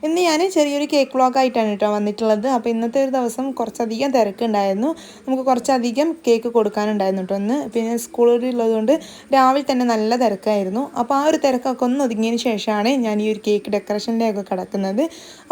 ഇന്ന് ഞാൻ ചെറിയൊരു കേക്ക് വ്ളോഗ് ആയിട്ടാണ് കേട്ടോ വന്നിട്ടുള്ളത്. അപ്പോൾ ഇന്നത്തെ ഒരു ദിവസം കുറച്ചധികം തിരക്കുണ്ടായിരുന്നു. നമുക്ക് കുറച്ചധികം കേക്ക് കൊടുക്കാനുണ്ടായിരുന്നു കേട്ടോ ഒന്ന്. പിന്നെ സ്കൂളിലുള്ളതുകൊണ്ട് രാവിലെ തന്നെ നല്ല തിരക്കായിരുന്നു. അപ്പോൾ ആ ഒരു തിരക്കൊക്കെ ഒന്ന് ഒതുങ്ങിയതിന് ശേഷമാണ് ഞാൻ ഈ ഒരു കേക്ക് ഡെക്കറേഷനിലേക്ക് കിടക്കുന്നത്.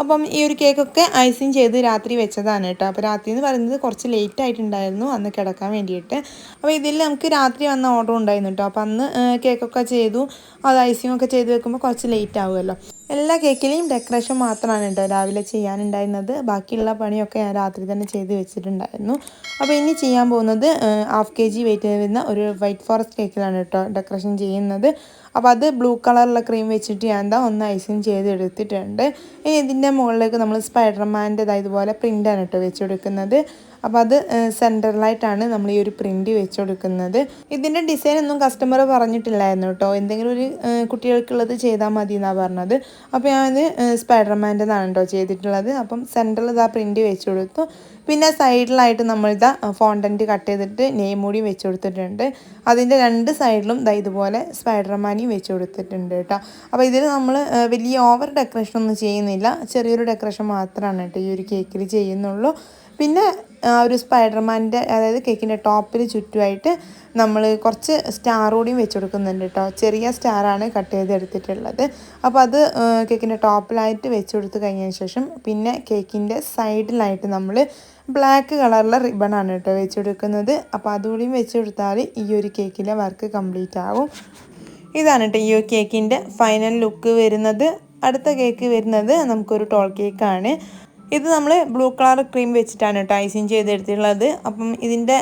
അപ്പം ഈ ഒരു കേക്കൊക്കെ ഐസിങ് ചെയ്ത് രാത്രി വെച്ചതാണ് കേട്ടോ. അപ്പോൾ രാത്രി എന്ന് പറയുന്നത് കുറച്ച് ലേറ്റ് ആയിട്ടുണ്ടായിരുന്നു അന്ന് കിടക്കാൻ വേണ്ടിയിട്ട്. അപ്പോൾ ഇതിൽ നമുക്ക് രാത്രി വന്ന ഓർഡർ ഉണ്ടായിരുന്നു കേട്ടോ. അപ്പോൾ അന്ന് കേക്കൊക്കെ ചെയ്തു, അത് ഐസിങ് ഒക്കെ ചെയ്ത് വെക്കുമ്പോൾ കുറച്ച് ലേറ്റ് ആവുമല്ലോ. എല്ലാ കേക്കിലെയും ഡെക്കറേഷൻ മാത്രമാണ് കേട്ടോ രാവിലെ ചെയ്യാനുണ്ടായിരുന്നത്. ബാക്കിയുള്ള പണിയൊക്കെ ഞാൻ രാത്രി തന്നെ ചെയ്ത് വെച്ചിട്ടുണ്ടായിരുന്നു. അപ്പോൾ ഇനി ചെയ്യാൻ പോകുന്നത് 1/2 kg വെയിറ്റ് വരുന്ന ഒരു വൈറ്റ് ഫോറസ്റ്റ് കേക്കിലാണ് കേട്ടോ ഡെക്കറേഷൻ ചെയ്യുന്നത്. അപ്പോൾ അത് ബ്ലൂ കളറുള്ള ക്രീം വെച്ചിട്ട് ഞാൻ ഒന്ന് ഐസിങ് ചെയ്ത് എടുത്തിട്ടുണ്ട്. ഇനി ഇതിൻ്റെ മുകളിലേക്ക് നമ്മൾ സ്പൈഡർമാൻ്റെ ഇതുപോലെ പ്രിൻ്റാണ് കേട്ടോ വെച്ച് കൊടുക്കുന്നത്. അപ്പോൾ അത് സെൻറ്ററിലായിട്ടാണ് നമ്മൾ ഈ ഒരു പ്രിൻ്റ് വെച്ച് കൊടുക്കുന്നത്. ഇതിൻ്റെ ഡിസൈൻ ഒന്നും കസ്റ്റമർ പറഞ്ഞിട്ടില്ലായിരുന്നു കേട്ടോ. എന്തെങ്കിലും ഒരു കുട്ടികൾക്കുള്ളത് ചെയ്താൽ മതി എന്നാണ് പറഞ്ഞത്. അപ്പോൾ ഞാനത് സ്പൈഡർമാൻ്റെതാണ് കേട്ടോ ചെയ്തിട്ടുള്ളത്. അപ്പം സെൻറ്ററിൽ പ്രിൻ്റ് വെച്ച് കൊടുത്തു. പിന്നെ സൈഡിലായിട്ട് നമ്മളിതാ ഫോണ്ടൻറ്റ് കട്ട് ചെയ്തിട്ട് നെയിം കൂടി വെച്ച് കൊടുത്തിട്ടുണ്ട്. അതിൻ്റെ രണ്ട് സൈഡിലും ഇതുപോലെ സ്പൈഡർമാനെയും വെച്ച് കൊടുത്തിട്ടുണ്ട് കേട്ടോ. അപ്പോൾ ഇതിൽ നമ്മൾ വലിയ ഓവർ ഡെക്കറേഷൻ ഒന്നും ചെയ്യുന്നില്ല. ചെറിയൊരു ഡെക്കറേഷൻ മാത്രമാണ് കേട്ടോ ഈ ഒരു കേക്കിൽ ചെയ്യുന്നുള്ളൂ. പിന്നെ ഒരു സ്പൈഡർമാൻ്റെ അതായത് കേക്കിൻ്റെ ടോപ്പിൽ ചുറ്റുമായിട്ട് നമ്മൾ കുറച്ച് സ്റ്റാർ കൂടിയും വെച്ച് കൊടുക്കുന്നുണ്ട് കേട്ടോ. ചെറിയ സ്റ്റാറാണ് കട്ട് ചെയ്തെടുത്തിട്ടുള്ളത്. അപ്പോൾ അത് കേക്കിൻ്റെ ടോപ്പിലായിട്ട് വെച്ച് കൊടുത്ത് കഴിഞ്ഞതിന് ശേഷം പിന്നെ കേക്കിൻ്റെ സൈഡിലായിട്ട് നമ്മൾ ബ്ലാക്ക് കളറിലെ റിബണാണ് കേട്ടോ വെച്ച് കൊടുക്കുന്നത്. അപ്പോൾ അതുകൂടിയും വെച്ച് കൊടുത്താൽ ഈ ഒരു കേക്കിലെ വർക്ക് കംപ്ലീറ്റ് ആവും. ഇതാണ് കേട്ടോ ഈ ഒരു കേക്കിൻ്റെ ഫൈനൽ ലുക്ക് വരുന്നത്. അടുത്ത കേക്ക് വരുന്നത് നമുക്കൊരു ടോൾ കേക്കാണ്. ഇത് നമ്മൾ ബ്ലൂ കളർ ക്രീം വെച്ചിട്ടാണ് കേട്ടോ ഐസിങ് ചെയ്തെടുത്തിട്ടുള്ളത്. അപ്പം ഇതിൻ്റെ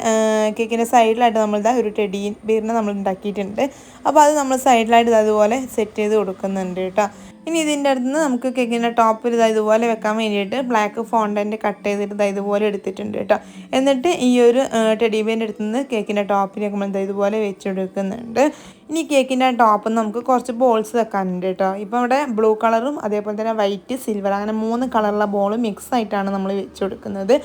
കേക്കിൻ്റെ സൈഡിലായിട്ട് നമ്മളിതാ ഒരു ടെഡി ബിയറിനെ നമ്മൾ ഉണ്ടാക്കിയിട്ടുണ്ട്. അപ്പോൾ അത് നമ്മൾ സൈഡിലായിട്ട് അതുപോലെ സെറ്റ് ചെയ്ത് കൊടുക്കുന്നുണ്ട് കേട്ടോ. ഇനി ഇതിൻ്റെ അടുത്ത് നിന്ന് നമുക്ക് കേക്കിൻ്റെ ടോപ്പിൽ ഇതുപോലെ വെക്കാൻ വേണ്ടിയിട്ട് ബ്ലാക്ക് ഫോണ്ടൻറ്റ് കട്ട് ചെയ്തിട്ട് ഇതുപോലെ എടുത്തിട്ടുണ്ട് കേട്ടോ. എന്നിട്ട് ഈ ഒരു ടെഡി ബിയറിൻ്റെ അടുത്ത് നിന്ന് കേക്കിൻ്റെ ടോപ്പിലേക്ക് നമ്മൾ ഇതുപോലെ വെച്ചെടുക്കുന്നുണ്ട്. ഇനി കേക്കിൻ്റെ ടോപ്പിൽ നമുക്ക് കുറച്ച് ബോൾസ് വെക്കാനുണ്ട് കേട്ടോ. ഇപ്പോൾ ഇവിടെ ബ്ലൂ കളറും അതേപോലെ തന്നെ വൈറ്റ് സിൽവർ അങ്ങനെ 3 കളറുള്ള ബോൾ മിക്സ് ആയിട്ടാണ് നമ്മൾ വെച്ച് കൊടുക്കുന്നത്.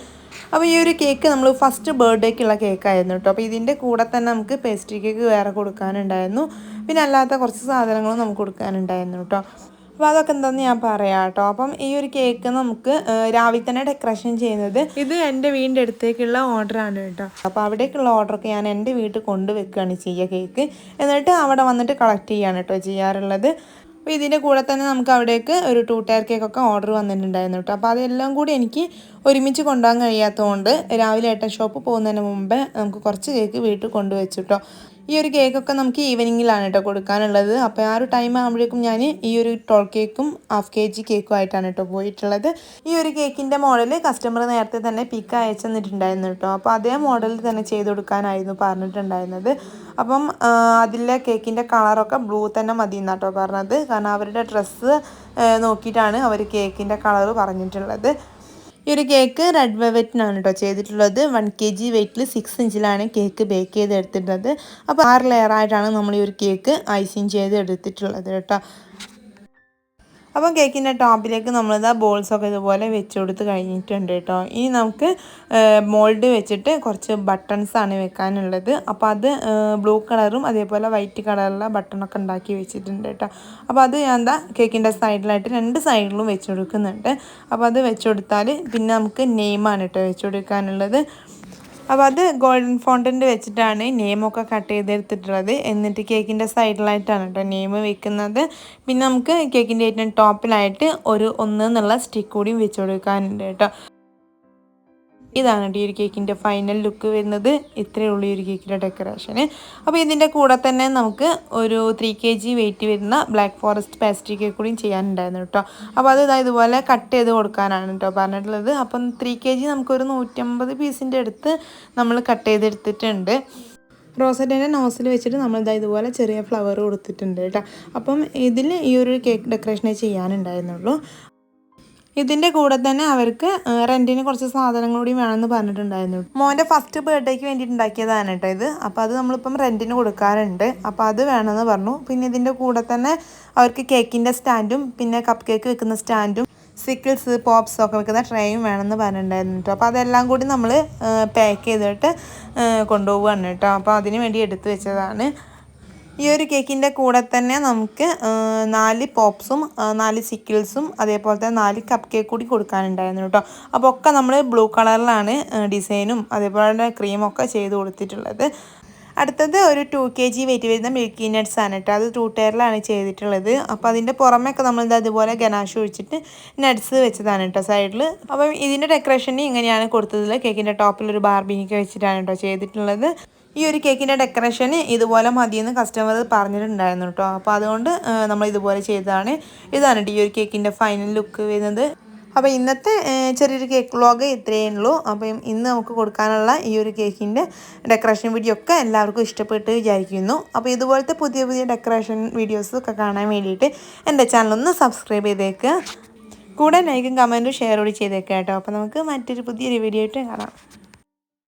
അപ്പോൾ ഈ ഒരു കേക്ക് നമ്മൾ ഫസ്റ്റ് ബർത്ത്ഡേക്കുള്ള കേക്കായിരുന്നു കേട്ടോ. അപ്പോൾ ഇതിൻ്റെ കൂടെ തന്നെ നമുക്ക് പേസ്ട്രി കേക്ക് വേറെ കൊടുക്കാനുണ്ടായിരുന്നു. പിന്നെ അല്ലാത്ത കുറച്ച് സാധനങ്ങളും നമുക്ക് കൊടുക്കാനുണ്ടായിരുന്നു കേട്ടോ. അപ്പോൾ അതൊക്കെ എന്താണെന്ന് ഞാൻ പറയാം കേട്ടോ. അപ്പം ഈ ഒരു കേക്ക് നമുക്ക് രാവിലെ തന്നെ ഡെക്കറേഷൻ ചെയ്യുന്നത് ഇത് എൻ്റെ വീടിൻ്റെ അടുത്തേക്കുള്ള ഓർഡറാണ് കേട്ടോ. അപ്പോൾ അവിടേക്കുള്ള ഓർഡറൊക്കെ ഞാൻ എൻ്റെ വീട്ടിൽ കൊണ്ടുവെക്കുകയാണ് ചെയ്യുക കേക്ക്. എന്നിട്ട് അവിടെ വന്നിട്ട് കളക്ട് ചെയ്യാണ് കേട്ടോ ചെയ്യാറുള്ളത്. അപ്പോൾ ഇതിൻ്റെ കൂടെ തന്നെ നമുക്ക് അവിടേക്ക് ഒരു 2 ടയർ കേക്കൊക്കെ ഓർഡർ വന്നിട്ടുണ്ടായിരുന്നു കേട്ടോ. അപ്പോൾ അതെല്ലാം കൂടി എനിക്ക് ഒരുമിച്ച് കൊണ്ടുപോകാൻ കഴിയാത്തതുകൊണ്ട് രാവിലെ ഏട്ടൻ ഷോപ്പ് പോകുന്നതിന് മുമ്പ് നമുക്ക് കുറച്ച് കേക്ക് വീട്ടിൽ കൊണ്ടുവച്ചു കേട്ടോ. ഈ ഒരു കേക്കൊക്കെ നമുക്ക് ഈവനിങ്ങിലാണ് കേട്ടോ കൊടുക്കാനുള്ളത്. അപ്പോൾ ആ ഒരു ടൈം ആകുമ്പോഴേക്കും ഞാൻ ഈ ഒരു ടോൾ കേക്കും 1/2 kg കേക്കും ആയിട്ടാണ് കേട്ടോ പോയിട്ടുള്ളത്. ഈ ഒരു കേക്കിൻ്റെ മോഡൽ കസ്റ്റമർ നേരത്തെ തന്നെ പിക്ക് അയച്ചു തന്നിട്ടുണ്ടായിരുന്നു കേട്ടോ. അപ്പോൾ അതേ മോഡലിൽ തന്നെ ചെയ്ത് കൊടുക്കാനായിരുന്നു പറഞ്ഞിട്ടുണ്ടായിരുന്നത്. അപ്പം അതിലെ കേക്കിൻ്റെ കളറൊക്കെ ബ്ലൂ തന്നെ മതി എന്നാട്ടോ പറഞ്ഞത്. കാരണം അവരുടെ ഡ്രസ്സ് നോക്കിയിട്ടാണ് അവർ കേക്കിൻ്റെ കളറ് പറഞ്ഞിട്ടുള്ളത്. ഈ ഒരു കേക്ക് റെഡ് വെൽവെറ്റിനാണ് കേട്ടോ ചെയ്തിട്ടുള്ളത്. 1 kg വെയിറ്റിൽ 6 ഇഞ്ചിലാണ് കേക്ക് ബേക്ക് ചെയ്ത് എടുത്തിട്ടുള്ളത്. അപ്പോൾ 6 ലെയറായിട്ടാണ് നമ്മൾ ഈ ഒരു കേക്ക് ഐസിങ് ചെയ്ത് എടുത്തിട്ടുള്ളത് കേട്ടോ. അപ്പം കേക്കിൻ്റെ ടോപ്പിലേക്ക് നമ്മളിതാ ബോൾസൊക്കെ ഇതുപോലെ വെച്ച് കൊടുത്ത് കഴിഞ്ഞിട്ടുണ്ട് കേട്ടോ. ഇനി നമുക്ക് മോൾഡ് വെച്ചിട്ട് കുറച്ച് ബട്ടൺസാണ് വെക്കാനുള്ളത്. അപ്പോൾ അത് ബ്ലൂ കളറും അതേപോലെ വൈറ്റ് കളറുള്ള ബട്ടണൊക്കെ ഉണ്ടാക്കി വെച്ചിട്ടുണ്ട് കേട്ടോ. അപ്പോൾ അത് ഞാൻ കേക്കിൻ്റെ സൈഡിലായിട്ട് 2 സൈഡിലും വെച്ച് കൊടുക്കുന്നുണ്ട്. അപ്പോൾ അത് വെച്ച് കൊടുത്താൽ പിന്നെ നമുക്ക് നെയിമാണ് കേട്ടോ വെച്ച് കൊടുക്കാനുള്ളത്. അപ്പോൾ അത് ഗോൾഡൻ ഫോണ്ടൻറ്റ് വെച്ചിട്ടാണ് നെയിമൊക്കെ കട്ട് ചെയ്തെടുത്തിട്ടുള്ളത്. എന്നിട്ട് കേക്കിൻ്റെ സൈഡിലായിട്ടാണ് കേട്ടോ നെയിം വെക്കുന്നത്. പിന്നെ നമുക്ക് കേക്കിൻ്റെ ഏറ്റവും ടോപ്പിലായിട്ട് ഒരു 1 എന്നുള്ള സ്റ്റിക്ക് കൂടിയും വെച്ച് കൊടുക്കാനുണ്ട് കേട്ടോ. ഇതാണ് ഈ ഒരു കേക്കിൻ്റെ ഫൈനൽ ലുക്ക് വരുന്നത്. ഇത്രയേ ഉള്ളൂ ഈ ഒരു കേക്കിൻ്റെ ഡെക്കറേഷന്. അപ്പോൾ ഇതിൻ്റെ കൂടെ തന്നെ നമുക്ക് ഒരു 3 kg വെയിറ്റ് വരുന്ന ബ്ലാക്ക് ഫോറസ്റ്റ് പേസ്ട്രി കേക്ക് കൂടിയും ചെയ്യാനുണ്ടായിരുന്നു കേട്ടോ. അപ്പോൾ അത് ഇതുപോലെ കട്ട് ചെയ്ത് കൊടുക്കാനാണ് കേട്ടോ പറഞ്ഞിട്ടുള്ളത്. അപ്പം 3 kg നമുക്കൊരു 150 പീസിൻ്റെ അടുത്ത് നമ്മൾ കട്ട് ചെയ്തെടുത്തിട്ടുണ്ട്. റോസറ്റിൻ്റെ നോസിൽ വെച്ചിട്ട് നമ്മൾ ഇതുപോലെ ചെറിയ ഫ്ലവർ കൊടുത്തിട്ടുണ്ട് കേട്ടോ. അപ്പം ഇതിൽ ഈ ഒരു കേക്ക് ഡെക്കറേഷനെ ചെയ്യാനുണ്ടായിരുന്നുള്ളൂ. ഇതിൻ്റെ കൂടെ തന്നെ അവർക്ക് റെൻറ്റിന് കുറച്ച് സാധനങ്ങൾ കൂടി വേണമെന്ന് പറഞ്ഞിട്ടുണ്ടായിരുന്നു. മോൻ്റെ ഫസ്റ്റ് ബർത്ത്ഡേക്ക് വേണ്ടിയിട്ട് ഉണ്ടാക്കിയതാണ് കേട്ടോ ഇത്. അപ്പോൾ അത് നമ്മളിപ്പം റെൻറ്റിന് കൊടുക്കാറുണ്ട്. അപ്പോൾ അത് വേണമെന്ന് പറഞ്ഞു. പിന്നെ ഇതിൻ്റെ കൂടെ തന്നെ അവർക്ക് കേക്കിൻ്റെ സ്റ്റാൻഡും പിന്നെ കപ്പ് കേക്ക് വെക്കുന്ന സ്റ്റാൻഡും സിക്കിൾസ് പോപ്സ് ഒക്കെ വെക്കുന്ന ട്രേയും വേണമെന്ന് പറഞ്ഞിട്ടുണ്ടായിരുന്നു കേട്ടോ. അപ്പോൾ അതെല്ലാം കൂടി നമ്മൾ പാക്ക് ചെയ്തിട്ട് കൊണ്ടുപോവുകയാണ് കേട്ടോ. അപ്പോൾ അതിന് വേണ്ടി എടുത്തു വെച്ചതാണ്. ഈ ഒരു കേക്കിൻ്റെ കൂടെ തന്നെ നമുക്ക് 4 പോപ്സും 4 സിക്കിൾസും അതേപോലെ തന്നെ 4 കപ്പ് കേക്ക് കൂടി കൊടുക്കാനുണ്ടായിരുന്നു കേട്ടോ. അപ്പോൾ ഒക്കെ നമ്മൾ ബ്ലൂ കളറിലാണ് ഡിസൈനും അതേപോലെ തന്നെ ക്രീമൊക്കെ ചെയ്ത് കൊടുത്തിട്ടുള്ളത്. അടുത്തത് ഒരു 2 kg വെയിറ്റ് വരുന്ന മിൽക്കി നട്ട്സ് ആണ് കേട്ടോ. അത് 2 ടയറിലാണ് ചെയ്തിട്ടുള്ളത്. അപ്പോൾ അതിൻ്റെ പുറമേയൊക്കെ നമ്മൾ അതുപോലെ ഗനാഷ് ഒഴിച്ചിട്ട് നട്ട്സ് വെച്ചതാണ് കേട്ടോ സൈഡിൽ. അപ്പം ഇതിൻ്റെ ഡെക്കറേഷന് ഇങ്ങനെയാണ് കൊടുത്തത്. കേക്കിൻ്റെ ടോപ്പിൽ ഒരു ബാർബിനൊക്കെ വെച്ചിട്ടാണ് കേട്ടോ ചെയ്തിട്ടുള്ളത്. ഈ ഒരു കേക്കിൻ്റെ ഡെക്കറേഷന് ഇതുപോലെ മതിയെന്ന് കസ്റ്റമർ പറഞ്ഞിട്ടുണ്ടായിരുന്നു കേട്ടോ. അപ്പോൾ അതുകൊണ്ട് നമ്മൾ ഇതുപോലെ ചെയ്തതാണ്. ഇതാണ് കേട്ടോ ഈ ഒരു കേക്കിൻ്റെ ഫൈനൽ ലുക്ക് വരുന്നത്. അപ്പോൾ ഇന്നത്തെ ചെറിയൊരു കേക്ക് വ്ളോഗ് ഇത്രയേ ഉള്ളൂ. അപ്പം ഇന്ന് നമുക്ക് കൊടുക്കാനുള്ള ഈ ഒരു കേക്കിൻ്റെ ഡെക്കറേഷൻ വീഡിയോ ഒക്കെ എല്ലാവർക്കും ഇഷ്ടപ്പെട്ട് വിചാരിക്കുന്നു. അപ്പോൾ ഇതുപോലത്തെ പുതിയ പുതിയ ഡെക്കറേഷൻ വീഡിയോസൊക്കെ കാണാൻ വേണ്ടിയിട്ട് എൻ്റെ ചാനലൊന്ന് സബ്സ്ക്രൈബ് ചെയ്തേക്കുക. കൂടെ ലൈക്കും കമൻറ്റും ഷെയർ കൂടി ചെയ്തേക്കുക കേട്ടോ. അപ്പോൾ നമുക്ക് മറ്റൊരു പുതിയൊരു വീഡിയോ ആയിട്ട് കാണാം.